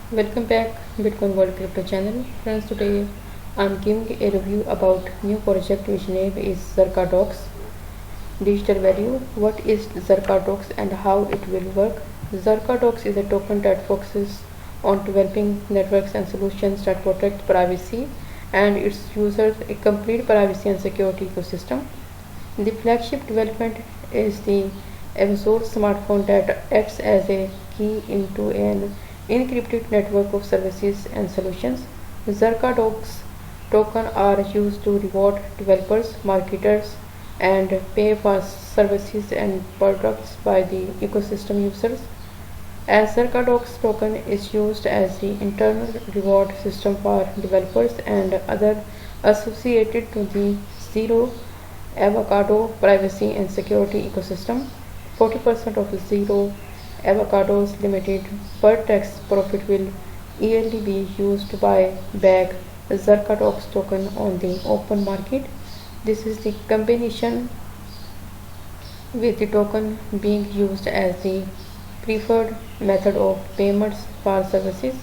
Welcome back Bitcoin World Crypto channel. Friends, today I'm giving a review about new project which name is Zercados Digital Value. What is Zercados and how it will work? Zercados is a token that focuses on developing networks and solutions that protect privacy and its users a complete privacy and security ecosystem. The flagship development is the episode smartphone that acts as a key into an encrypted network of services and solutions. Zercados tokens are used to reward developers, marketers, and pay for services and products by the ecosystem users. As Zercados token is used as the internal reward system for developers and other associated to the Zero Avocado privacy and security ecosystem. 40% of Zero Avocados Limited per tax profit will yearly be used by bag Zercados token on the open market. This is the combination with the token being used as the preferred method of payments for services,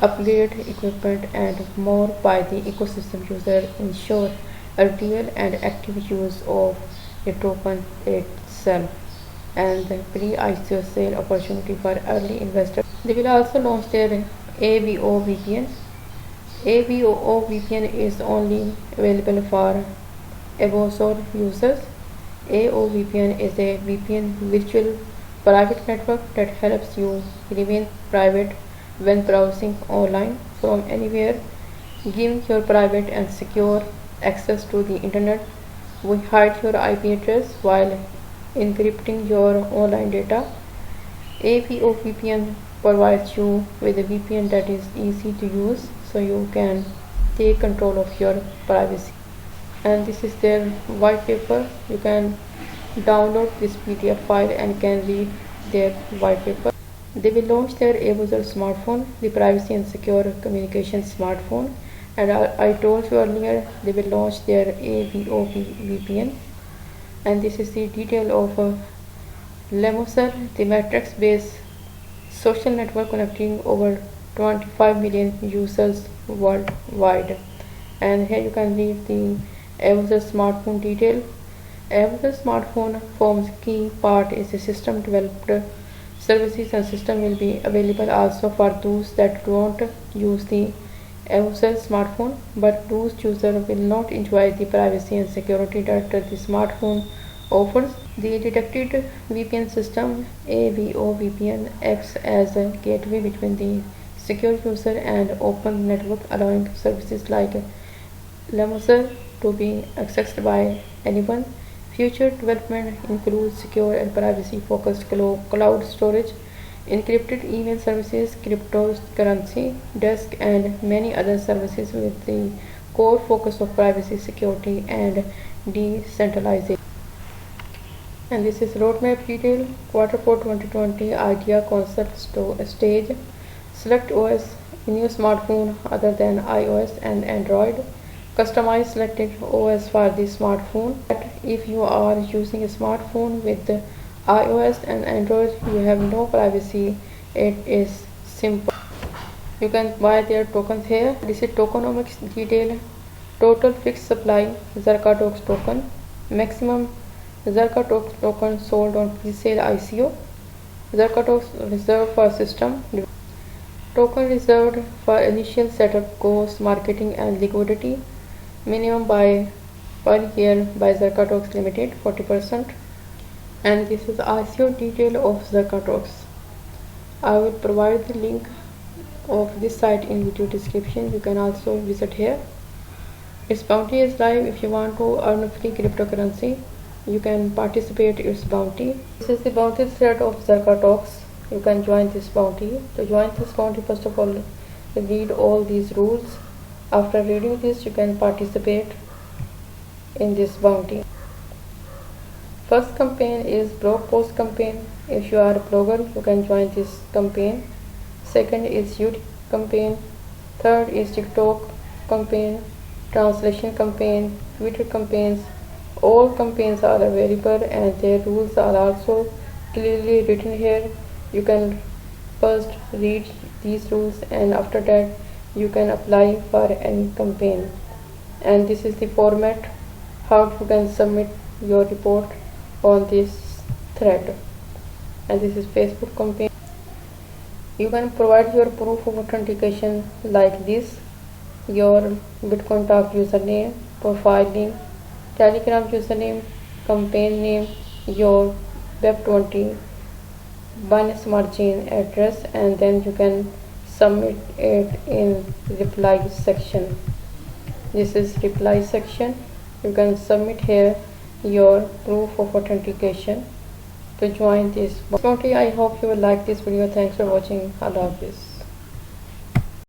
upgrade equipment and more by the ecosystem user ensure a real and active use of the token itself and the pre-ICO sale opportunity for early investors. They will also launch their AVO VPN. AVO VPN is only available for Avosor users. AO VPN is a VPN virtual private network that helps you remain private when browsing online from anywhere, giving you private and secure access to the internet. We hide your IP address while encrypting your online data. AVO VPN provides you with a VPN that is easy to use so you can take control of your privacy. And this is their white paper. You can download this PDF file and can read their white paper. They will launch their Avosor smartphone, the privacy and secure communication smartphone, and I told you earlier they will launch their AVO VPN. And this is the detail of Lemoser, the matrix-based social network connecting over 25 million users worldwide. And here you can read the Avosor smartphone detail. Avosor smartphone forms key part is a system developed services and system will be available also for those that don't use the Avosor smartphone, but those users will not enjoy the privacy and security that the smartphone offers. The detected VPN system AVO VPN acts as a gateway between the secure user and open network, allowing services like Lemoser to be accessed by anyone. Future development includes secure and privacy-focused cloud storage, encrypted email services, cryptocurrency, desk, and many other services with the core focus of privacy, security, and decentralization. And this is roadmap detail. Q4 2020 idea concept stage. Select OS in your smartphone other than iOS and Android. Customize selected OS for the smartphone. If you are using a smartphone with iOS and Android, you have no privacy. It is simple. You can buy their tokens here. This is tokenomics detail. Total fixed supply Zercados token. Maximum Zercados token sold on pre-sale ICO. Zercados reserved for system. Token reserved for initial setup costs, marketing and liquidity. Minimum buy per year by Zercados Limited 40%. And this is ICO detail of Zercados. I will provide the link of this site in video description. You can also visit here. Its bounty is live. If you want to earn free cryptocurrency, you can participate in its bounty. This is the bounty thread of Zercados. You can join this bounty. To join this bounty, first of all, read all these rules. After reading this, you can participate in this bounty. First campaign is blog post campaign. If you are a blogger, you can join this campaign. Second is YouTube campaign. Third is TikTok campaign, translation campaign, Twitter campaigns. All campaigns are available and their rules are also clearly written here. You can First, read these rules, and after that you can apply for any campaign. And this is the format how you can submit your report on this thread. And this is Facebook campaign. You can provide your proof of authentication like this: your Bitcoin Talk username, profile link, Telegram username, campaign name, your Web20 Binance Smart Chain address, and then you can submit it in reply section. This is reply section. You can submit here your proof of authentication to join this community. I hope you will like this video. Thanks for watching. Allah Hafiz.